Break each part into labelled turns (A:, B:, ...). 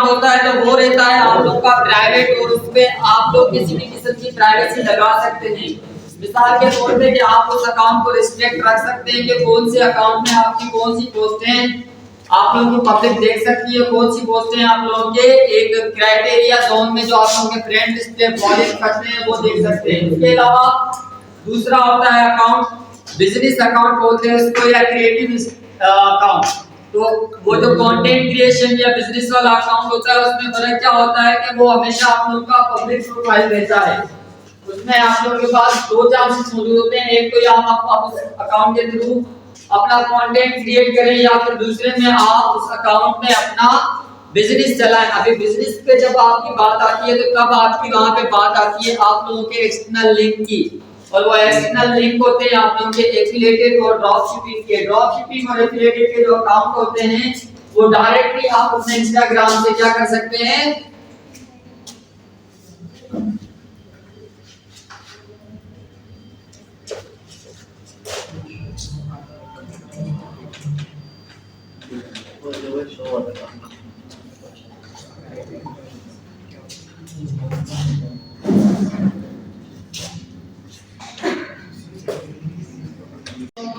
A: Account होता है तो वो रहता है आप लोग का प्राइवेट, और उसपे आप लोग किसी भी किस्म की प्राइवेसी लगा सकते हैं। मिसाल के तौर पे कि आप उस अकाउंट को रिस्ट्रिक्ट रख सकते हैं कि कौन से अकाउंट में आपकी कौन सी पोस्टें आप लोगों की पब्लिक देख सकती है, कौन सी पोस्टें आप लोगों के एक क्राइटेरिया जोन में जो आप लोगों के फ्रेंड लिस्ट पे फॉलो करते हैं वो देख सकते हैं। इसके अलावा दूसरा होता है अकाउंट, बिजनेस अकाउंट बोलते हैं उसको, या क्रिएटिव अकाउंट। तो वो जो कंटेंट क्रिएशन या बिजनेस वाला अकाउंट होता है उसमें फर्क क्या होता है कि वो हमेशा आप लोगों का पब्लिक प्रोफाइल रहता है। उसमें आप लोगों के पास दो चांसेस मौजूद होते हैं, एक तो या आप उस अकाउंट के थ्रू अपना कंटेंट क्रिएट करें, या फिर दूसरे में आप उस अकाउंट में अपना बिजनेस चलाएं। अभी बिजनेस पे जब आपकी बात आती है तो तब आपकी वहां पे बात आती है आप लोगों के एक्सटर्नल लिंक की, और वो एक्सटर्नल लिंक होते हैं आप लोगों के एफिलिएटेड और ड्रॉप शिपिंग के। ड्रॉप शिपिंग और एफिलिएटेड के जो अकाउंट होते हैं वो डायरेक्टली आप अपने इंस्टाग्राम से क्या कर सकते हैं,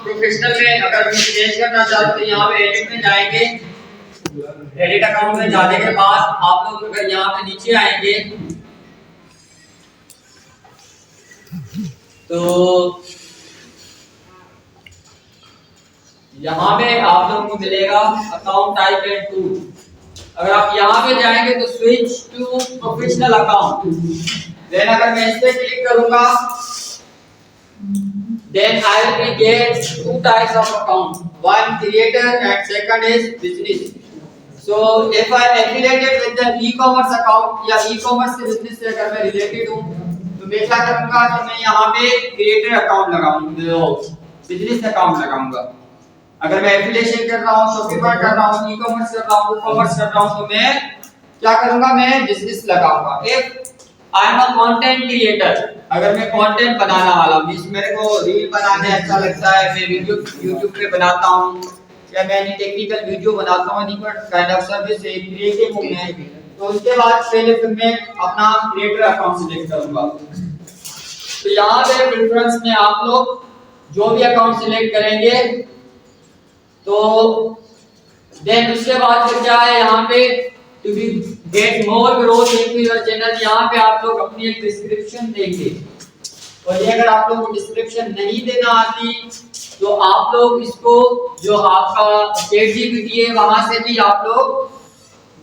A: प्रोफेशनल में अगर चेंज करना चाहते हैं यहाँ पे एडिट में जाएंगे, एडिट अकाउंट में जाने के बाद आप लोग अगर यहाँ पे नीचे आएंगे तो यहाँ पे आप लोगों को मिलेगा अकाउंट टाइप एंड टूल। अगर आप यहाँ पे जाएंगे तो switch to professional account, then अगर मैं इस पे क्लिक करूंगा then I will be get two types of account, one creator and second is business. So if I affiliated with the e-commerce account या e-commerce के business से अगर मैं related हूँ तो मैं क्या करूँगा कि मैं यहाँ पे creator account लगाऊंगा, business account लगाऊंगा। अगर मैं affiliation कर रहा हूँ, Shopify कर रहा हूँ, e-commerce कर रहा हूँ, e-commerce कर रहा हूँ तो मैं क्या करूँगा, मैं business लगाऊंगा। If I am a content creator, अगर मैं कंटेंट बनाने वाला हूँ, मेरे को रील बनाने अच्छा लगता है, मैं वीडियो YouTube पे बनाता हूँ या मैं टेक्निकल वीडियो बनाता हूँ, काइंड ऑफ सर्विस क्रिएटिव हूँ मैं, तो उसके बाद पहले फिर मैं अपना क्रिएटर अकाउंट सिलेक्ट करूंगा। तो यहाँ पे प्रेफरेंस में आप लोग जो भी अकाउंट सिलेक्ट करेंगे तो देन उसके बाद फिर क्या है यहाँ पे to be get more growth in your channel, यहाँ पे आप लोग अपनी एक डिस्क्रिप्शन देंगे, और ये अगर आप लोग को डिस्क्रिप्शन नहीं देना आती तो आप लोग इसको जो आपका ChatGPT है वहां से भी आप लोग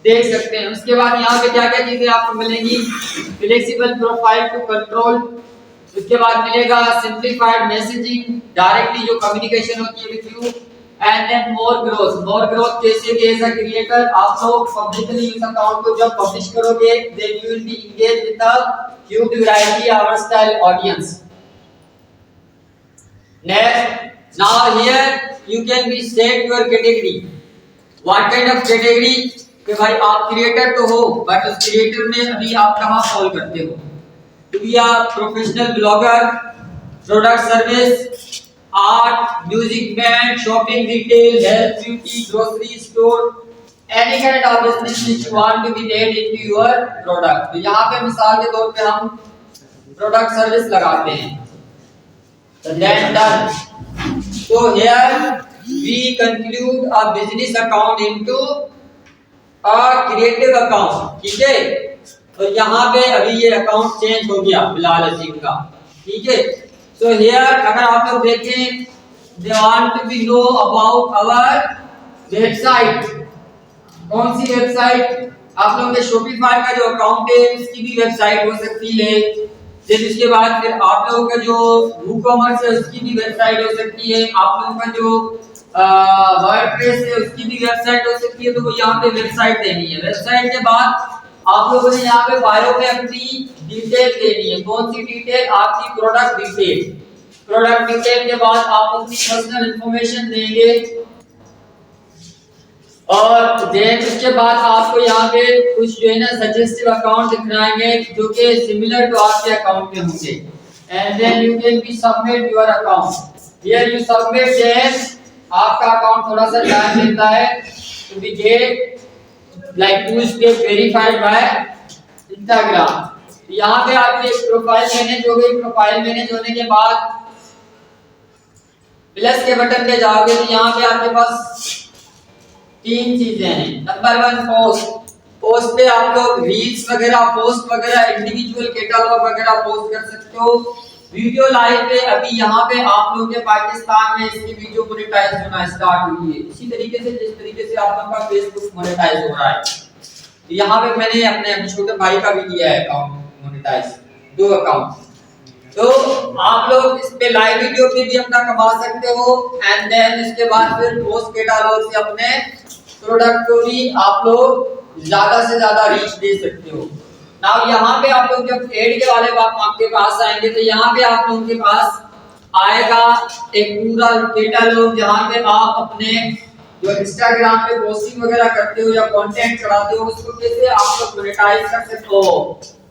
A: देख सकते हैं। उसके बाद यहाँ पे क्या क्या चीजें आपको मिलेंगी, फ्लेक्सिबल प्रोफाइल टू कंट्रोल, उसके बाद मिलेगा सिंप्लीफाइड मैसेजिंग, डायरेक्टली जो कम्युनिकेशन होती है with you, and then more growth जैसे कि एज अ क्रिएटर आप लोग पब्लिकली इस अकाउंट को जब पब्लिश करोगे then you will be engage with the huge variety our style audience. Next, now here you can be set your category, what kind of category, कि भाई आप creator तो हो बट उस क्रिएटर में अभी आप कहां फॉल करते हो, to be a professional blogger, product service, art, music band, shopping, retail, health, beauty, grocery store, any kind of business which you want to be made into your product। तो यहाँ पे मिसाल के तौर पे हम प्रोडक्ट सर्विस लगाते हैं, then done। So here we conclude a business account into a creative account, ठीक है। तो यहाँ पे अभी ये अकाउंट चेंज हो गया बिलाल अजीम का, ठीक है। So here अगर आप लोग देखें they want to be know about our website, कौन सी वेबसाइट, आप लोगों के शॉपिफाई का जो अकाउंट है उसकी भी वेबसाइट हो सकती है, फिर उसके बाद फिर आप लोगों का जो वूकॉमर्स है उसकी भी वेबसाइट हो सकती है, आप लोगों का जो वर्डप्रेस है उसकी भी वेबसाइट हो सकती है। तो वो यहाँ पे वेबसाइट देनी है, वेबसाइट के बाद आप लोगों ने यहाँ पे बायो में अपनी डिटेल देनी है, कौन सी डिटेल, आपकी प्रोडक्ट डिटेल, प्रोडक्ट डिटेल के बाद आप अपनी पर्सनल इंफॉर्मेशन देंगे, और देन उसके बाद आपको यहाँ पे कुछ जो है ना सजेस्टिव अकाउंट दिखाएंगे जो कि सिमिलर टू आपके अकाउंट में होंगे, and then you can be submit your account, here you submit, then आपका अकाउंट थोड़ा सा टाइम लेता है to be get like 2 step verified by Instagram. यहाँ पे आपकी प्रोफाइल मैनेज हो गई। प्रोफाइल मैनेज होने के बाद प्लस के बटन पे जाओगे तो यहाँ पे आपके पास 3 चीजें हैं। Number 1 post. पोस्ट पे आप लोग रील्स वगैरह पोस्ट वगैरह इंडिविजुअल कैटलॉग वगैरह पोस्ट कर सकते हो। वीडियो लाइव पे अभी यहाँ पे आप लोगों के पाकिस्तान में इसकी वीडियो मोनेटाइज होना स्टार्ट हुई है, इसी तरीके से जिस तरीके से आप लोगों का फेसबुक मोनेटाइज हो रहा है। तो यहाँ पे मैंने अपने छोटे भाई का भी किया है अकाउंट मोनेटाइज, 2 अकाउंट। तो आप लोग इस पे लाइव वीडियो पे भी अपना कमा सकते हो एंड देन इसके बाद फिर पोस्ट कैटलॉग से अपने प्रोडक्ट को भी आप लोग ज्यादा से ज्यादा रीच दे सकते हो। नाउ यहाँ पे आप लोग जब एड के वाले बात आपके पास आएंगे तो यहाँ पे आप लोगों के पास आएगा एक पूरा कैटलॉग जहाँ पे आप अपने जो इंस्टाग्राम पे पोस्टिंग वगैरह करते हो या कंटेंट चढ़ाते हो उसको कैसे आप लोग मोनेटाइज कर सकते हो,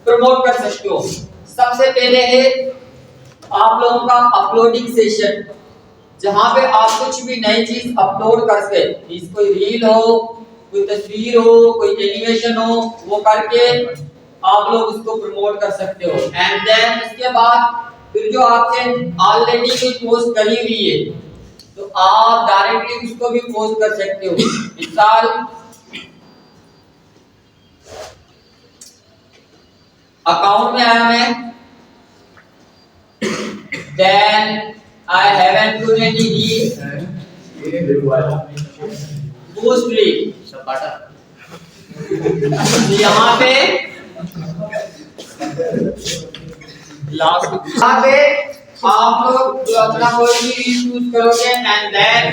A: प्रमोट कर सकते हो। सबसे पहले है आप लोगों का अपलोडिंग सेशन, जहां पे आप कुछ भी नई चीज अपलोड कर सकते, कोई रील हो, कोई तस्वीर हो, कोई एनिमेशन हो, वो करके आप लोग उसको प्रमोट कर सकते हो। एंड देन इसके बाद फिर जो आपने ऑलरेडी कोई पोस्ट करी हुई है तो आप डायरेक्टली उसको भी पोस्ट कर सकते हो। मिसाल अकाउंट में आया मैं, then I haven't put any post link। यहाँ पे यहाँ पे आप लोग जो अपना कोई भी यूज करोगे एंड देन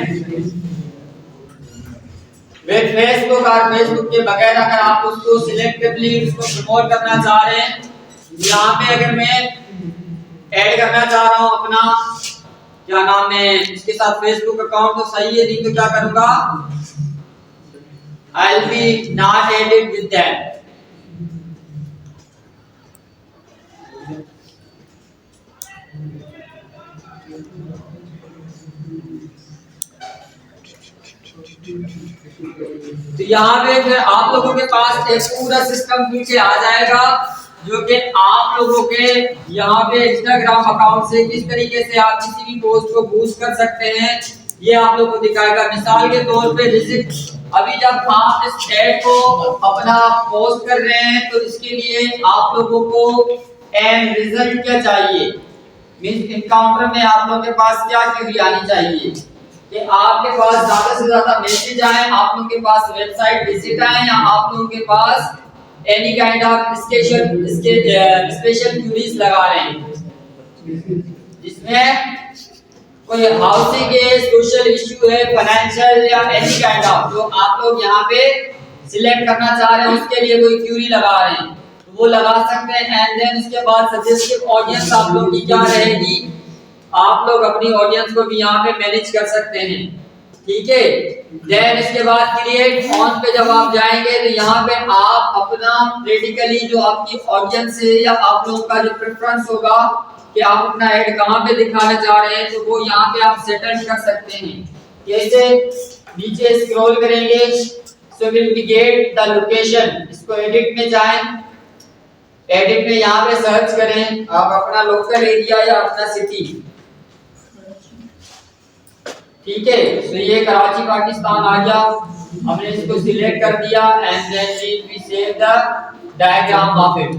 A: विद फेसबुक और फेसबुक के बगैर अगर आप उसको सिलेक्टिवली उसको प्रमोट करना चाह रहे हैं, यहाँ पे अगर मैं ऐड करना चाह रहा हूँ अपना क्या नाम है इसके साथ फेसबुक अकाउंट तो सही है, नहीं तो क्या करूंगा, I'll be not added with that। तो यहाँ पे फिर आप लोगों के पास एक पूरा सिस्टम पीछे आ जाएगा जो कि आप लोगों के यहाँ पे इंस्टाग्राम अकाउंट से किस तरीके से आप किसी भी पोस्ट को बूस्ट कर सकते हैं, ये आप लोगों को दिखाएगा। मिसाल के तौर पे जैसे अभी जब आप इस ऐड को अपना पोस्ट कर रहे हैं तो इसके लिए आप लोगों को एंड रिजल्ट क्या चाहिए, मींस एनकाउंटर में आप लोगों के पास क्या क्वेरी आनी चाहिए कि आपके पास ज्यादा से ज्यादा मैसेज आए, आप लोगों के पास वेबसाइट विजिट आए, या आप लोगों के पास any kind of special queries लगा रहे हैं जिसमें कोई हाउसिंग है, सोशल इश्यू है, फाइनेंशियल या एनी काइंड ऑफ जो आप लोग यहाँ पे सिलेक्ट करना चाह रहे हैं उसके लिए कोई क्वेरी लगा रहे हैं तो वो लगा सकते हैं। एंड देन उसके बाद सजेस्टिव ऑडियंस आप लोग की क्या रहेगी, आप लोग अपनी ऑडियंस को भी यहाँ पे मैनेज कर सकते हैं, ठीक है। देन इसके बाद क्रिएट ऑन पे जब आप जाएंगे तो यहाँ पे आप अपना प्रैक्टिकली जो आपकी ऑडियंस है या आप लोगों का जो प्रेफरेंस होगा कि आप अपना ऐड कहाँ पे दिखाना चाह रहे हैं तो वो यहाँ पे आप सेटल कर सकते हैं। कैसे, नीचे स्क्रॉल करेंगे so will be get the location, इसको एडिट में जाएं, एडिट में यहाँ पे सर्च करें आप अपना लोकल एरिया या अपना सिटी, ठीक है। तो ये कराची पाकिस्तान आ गया, हमने इसको सिलेक्ट कर दिया and then we save the diagram of it.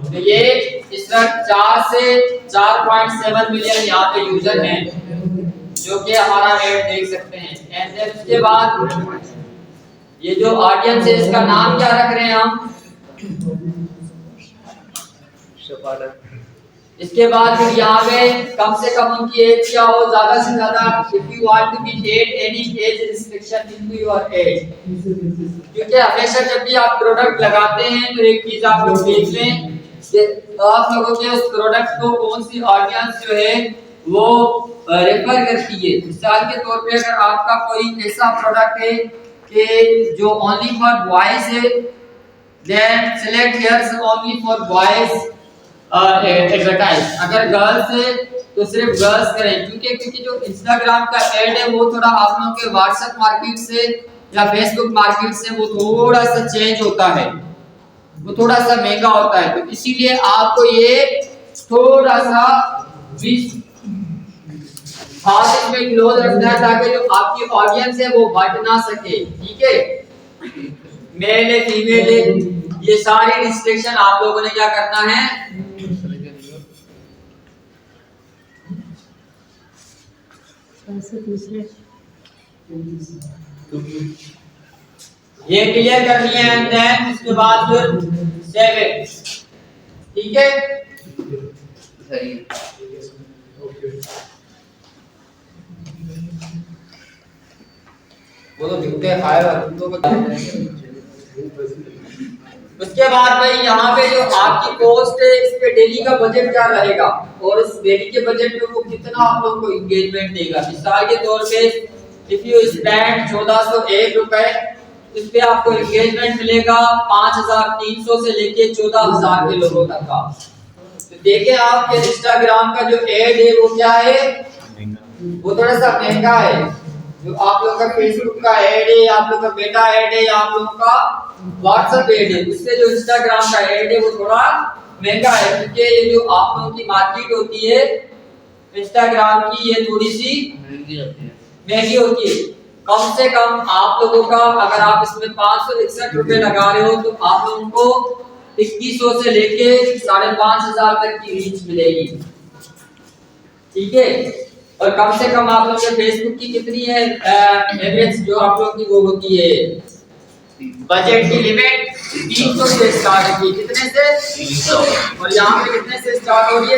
A: तो ये इस वक्त 4 से 4.7 मिलियन यहाँ पे यूजर हैं जो कि हमारा ऐड देख सकते हैं। एंड देन उसके बाद ये जो ऑडियंस है इसका नाम क्या रख रहे हैं हम, इसके बाद फिर यहाँ पे कम से कम उनकी एज क्या हो, ज्यादा से ज्यादा if you want to be add any age restriction into your age, क्योंकि हमेशा जब भी आप प्रोडक्ट लगाते हैं तो एक चीज आप लोग देख लें कि आप लोगों के उस प्रोडक्ट को कौन सी ऑडियंस जो है वो रेफर करती है। मिसाल के तौर पे अगर आपका कोई ऐसा प्रोडक्ट है कि जो ओनली फॉर बॉयज है then select here only for boys advertise, अगर गर्ल्स है तो सिर्फ गर्ल्स करें, क्योंकि जो इंस्टाग्राम का ऐड है वो थोड़ा आप लोगों के व्हाट्सएप मार्केट से या फेसबुक मार्केट से वो थोड़ा सा चेंज होता है, वो थोड़ा सा महंगा होता है। तो इसीलिए आपको ये थोड़ा सा हाथ इसमें क्लोज रखना है ताकि जो आपकी ऑडियंस है वो बट ना सके। ठीक है, मेल है फीमेल है, ये सारी रिस्ट्रिक्शन आप लोगों ने क्या करना है, ये क्लियर करनी है। एंड देन उसके बाद फिर सेव इट। ठीक है, सही वो तो झूठे खाएगा तो उसके बाद भाई यहाँ पे जो आपकी पोस्ट है इस पे डेली का बजट क्या रहेगा और उस डेली के बजट में वो कितना आप लोगों को एंगेजमेंट देगा। मिसाल के तौर पे इफ यू स्पेंड 1401 रुपए, इस पे आपको एंगेजमेंट मिलेगा 5300 से लेके 14000 के लोगों तक का। तो देखें आपके इंस्टाग्राम का जो एड है वो क्या है, वो थोड़ा सा महंगा है। जो आप लोगों का फेसबुक का ऐड है, आप लोगों का मेटा ऐड है, या आप लोगों का व्हाट्सएप ऐड है, उससे जो इंस्टाग्राम का ऐड है वो थोड़ा महंगा है, क्योंकि ये जो आप लोगों की मार्केट होती है इंस्टाग्राम की, ये थोड़ी सी महंगी होती है। कम से कम आप लोगों का अगर आप इसमें 561 रुपए लगा रहे हो तो आप लोगों को 2100 से लेके 5500 तक की रीच मिलेगी। ठीक है, और कम से कम आप लोगों के फेसबुक की कितनी है एवरेज जो आप लोगों की वो होती है, बजट की लिमिट 300 से स्टार्ट होती है। कितने से? 300। और यहाँ पे कितने से स्टार्ट हो रही है?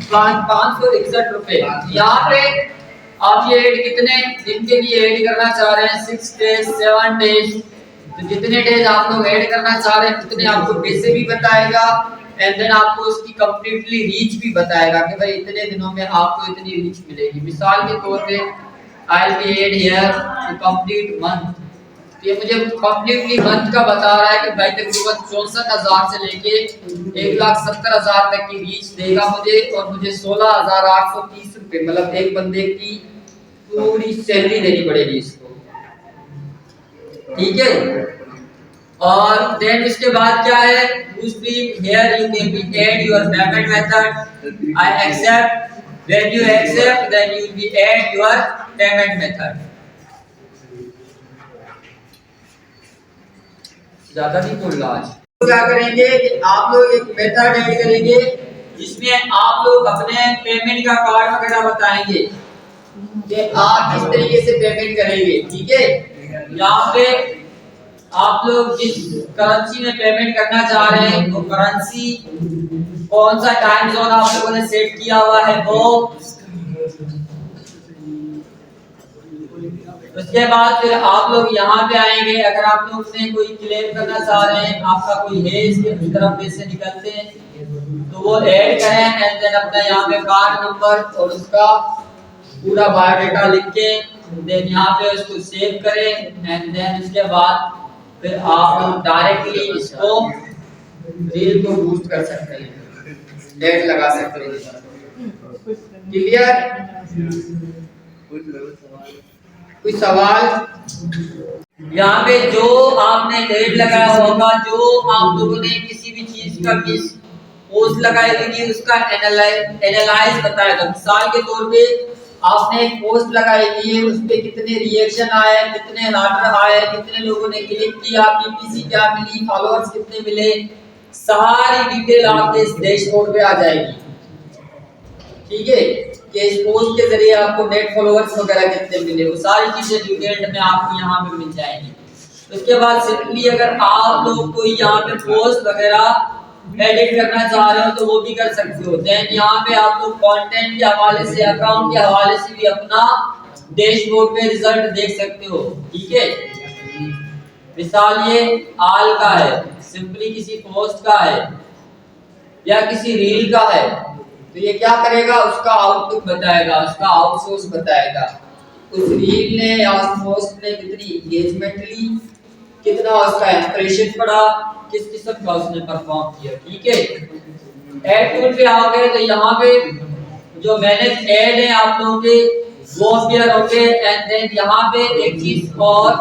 A: 561 रुपए। यहाँ पे आप ये ऐड कितने दिन के लिए ऐड करना चाह रहे हैं? 6 डेज, 7 डेज। तो जितने डेज आप लोग ऐड करना चाह रहे हैं उतने आपको पैसे भी बताएगा एंड देन आपको उसकी कंप्लीटली रीच भी बताएगा कि भाई इतने दिनों में आपको इतनी रीच मिलेगी। मिसाल के तौर पे I will be add here to complete month, ये मुझे कंप्लीटली मंथ का बता रहा है कि भाई तकरीबन 64,000 से लेके 1,70,000 तक की रीच देगा मुझे, और मुझे 16,830 रुपए मतलब एक बंदे की पूरी सैलरी देनी पड़ेगी इसको। ठीक है, और देन इसके बाद क्या है, here you can be add your payment method, I accept, when you accept then you will be add your payment method। ज्यादा नहीं बोल रहा आज। तो क्या करेंगे कि आप लोग एक मेथड ऐड करेंगे जिसमें आप लोग अपने पेमेंट का कार्ड वगैरह बताएंगे कि आप किस तरीके से पेमेंट करेंगे। ठीक है, यहाँ पे आप लोग जिस करेंसी में पेमेंट करना चाह रहे हैं वो करेंसी, कौन सा टाइम जोन आप लोगों ने सेट किया हुआ है वो, उसके बाद फिर आप लोग यहाँ पे आएंगे। अगर आप लोग ने कोई क्लेम करना चाह रहे हैं, आपका कोई है इसके तरफ पैसे निकलते हैं तो वो ऐड करें एंड देन अपना यहाँ पे कार्ड नंबर और उसका पूरा बायोडाटा लिख के देन यहाँ पे उसको सेव करें एंड देन उसके बाद फिर आप लोग डायरेक्टली इसको रील को बूस्ट कर सकते हैं, डेट लगा सकते हैं। क्लियर? कोई सवाल? यहाँ पे जो आपने डेट लगाया होगा, जो आप लोगों ने किसी भी चीज का किस पोस्ट लगाई होगी उसका एनालाइज बताएगा। मिसाल के तौर पे आपने एक पोस्ट लगाई थी, उस पे कितने रिएक्शन आए, कितने लाइक आए, कितने लोगों ने क्लिक किया, पीपीसी क्या मिली, फॉलोअर्स कितने मिले, सारी डिटेल आपके इस डैशबोर्ड पे आ जाएगी। ठीक है, कि इस पोस्ट के जरिए आपको नेट फॉलोअर्स वगैरह कितने मिले, वो सारी चीजें डिटेल्ड में आपको यहाँ पे मिल जाएंगी। उसके बाद सिंपली अगर आप लोग कोई यहाँ पे पोस्ट वगैरह एडिट करना चाह रहे हो तो वो भी कर सकते हो। देन यहाँ पे आप लोग कंटेंट के हवाले से, अकाउंट के हवाले से भी अपना डैशबोर्ड पे रिजल्ट देख सकते हो। ठीक है, मिसाल ये आल का है, सिंपली किसी पोस्ट का है या किसी रील का है, तो ये क्या करेगा, उसका आउटपुट बताएगा, उसका आउटसोर्स बताएगा, उस रील ने या उस पोस्ट ने कितनी एंगेजमेंट ली, कितना उसका इंप्रेशन पड़ा, किस किस्म का उसने परफॉर्म किया। ठीक है, ऐड टूल पे आओगे तो यहाँ पे जो मैनेज ऐड है आप लोगों के वो अपीयर होंगे। एंड देन यहाँ पे एक चीज और,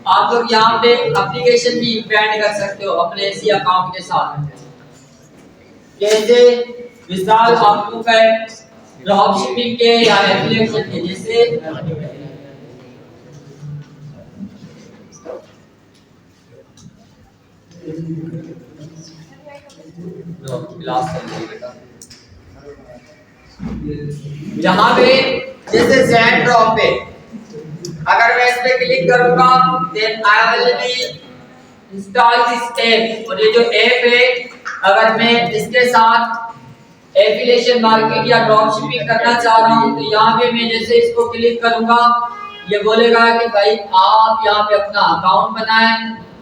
A: आप लोग यहाँ पे एप्लीकेशन भी इंपेंड कर सकते हो अपने इसी अकाउंट के साथ। जैसे मिसाल आपको है ड्रॉप शिपिंग के या एफिलिएशन के, जैसे यहाँ पे जैसे ज़ेड ड्रॉप पे अगर मैं इस पे क्लिक करूंगा then I will be install this app. और ये जो ऐप है अगर मैं इसके साथ एफिलिएशन मार्केट या ड्रॉप शिपिंग करना चाह रहा हूँ तो यहाँ पे मैं जैसे इसको क्लिक करूंगा ये बोलेगा कि भाई आप यहाँ पे अपना अकाउंट बनाएं।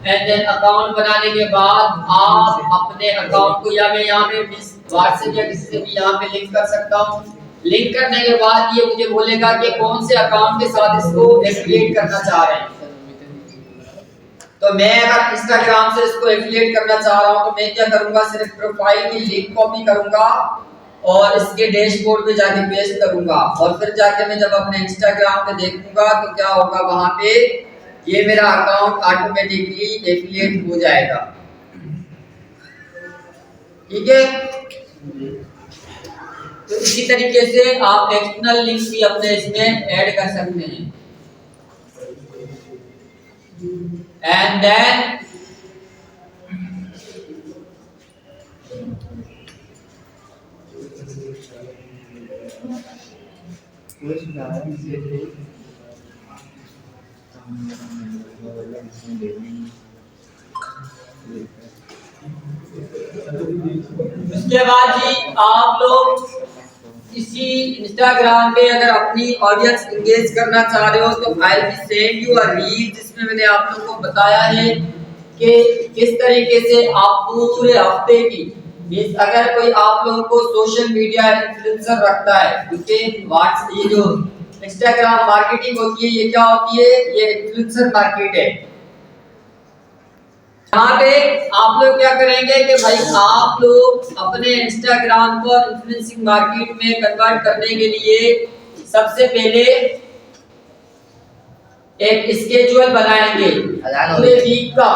A: एंड देन अकाउंट बनाने के बाद आप अपने अकाउंट को या मैं यहाँ पे व्हाट्सएप या किसी से भी यहाँ पे लिंक कर सकता हूँ। लिंक करने के बाद ये मुझे बोलेगा कि कौन से अकाउंट के साथ इसको एफिलिएट करना चाह रहे हैं। तो मैं अगर इंस्टाग्राम से इसको एफिलिएट करना चाह रहा हूँ तो मैं क्या करूंगा, सिर्फ प्रोफाइल की लिंक कॉपी करूंगा और इसके डैशबोर्ड पे जाके पेस्ट करूंगा और फिर जाके मैं जब अपने इंस्टाग्राम पे देखूंगा तो क्या होगा, वहां पे ये मेरा अकाउंट ऑटोमेटिकली एफिलिएट हो जाएगा। ठीक है, तो इसी तरीके से आप एक्सटर्नल लिंक भी अपने इसमें ऐड कर सकते हैं। एंड देन उसके बाद जी आप लोग इसी इंस्टाग्राम पे अगर अपनी ऑडियंस एंगेज करना चाह रहे हो तो I will send you a reel जिसमें मैंने आप लोगों को बताया है कि किस तरीके से आप पूरे हफ्ते की अगर कोई आप लोगों को सोशल मीडिया इन्फ्लुएंसर रखता है, क्योंकि व्हाट्स ये जो इंस्टाग्राम मार्केटिंग होती है ये क्या होती है, ये इन्फ्लुएंसर मार्केट है। यहाँ पे आप लोग क्या करेंगे कि भाई आप लोग अपने इंस्टाग्राम को इन्फ्लुएंसिंग मार्केट में कन्वर्ट करने के लिए सबसे पहले एक स्केड्यूल बनाएंगे पूरे वीक का,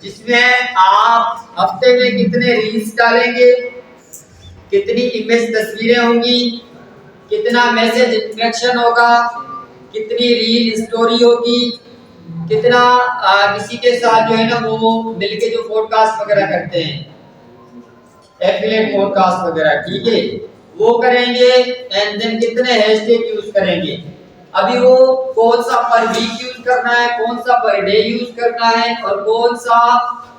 A: जिसमें आप हफ्ते में कितने रील्स डालेंगे, कितनी इमेज तस्वीरें होंगी, कितना मैसेज इंटरेक्शन होगा, कितनी रील स्टोरी होगी, कितना किसी के साथ जो है ना वो मिलके जो पॉडकास्ट वगैरह करते हैं एफिलिएट पॉडकास्ट वगैरह, ठीक है, वो करेंगे। एंड देन कितने हैशटैग यूज करेंगे, अभी वो कौन सा पर वीक यूज करना है, कौन सा पर डे यूज करना है और कौन सा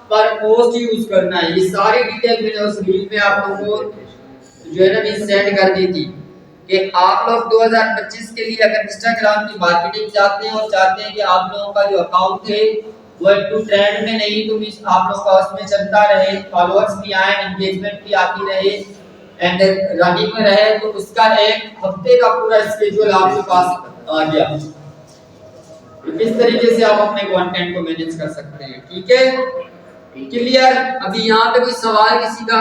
A: पर पोस्ट यूज करना है, ये सारी डिटेल मैंने उस रील में आप लोगों को जो है ना सेंड कर दी थी कि आप लोग 2025 के लिए अगर इंस्टाग्राम की मार्केटिंग चाहते हैं और चाहते हैं कि आप लोगों का जो अकाउंट है वो एक टू ट्रेंड में नहीं तो आप लोगों का उसमें चलता रहे, फॉलोअर्स भी आए, एंगेजमेंट भी आती रहे एंड रनिंग में रहे, तो उसका एक हफ्ते का पूरा स्केड्यूल आपके पास आ गया। इस तरीके से आप अपने कंटेंट को मैनेज कर सकते हैं। ठीक है, क्लियर? अभी यहाँ पे कोई सवाल किसी का?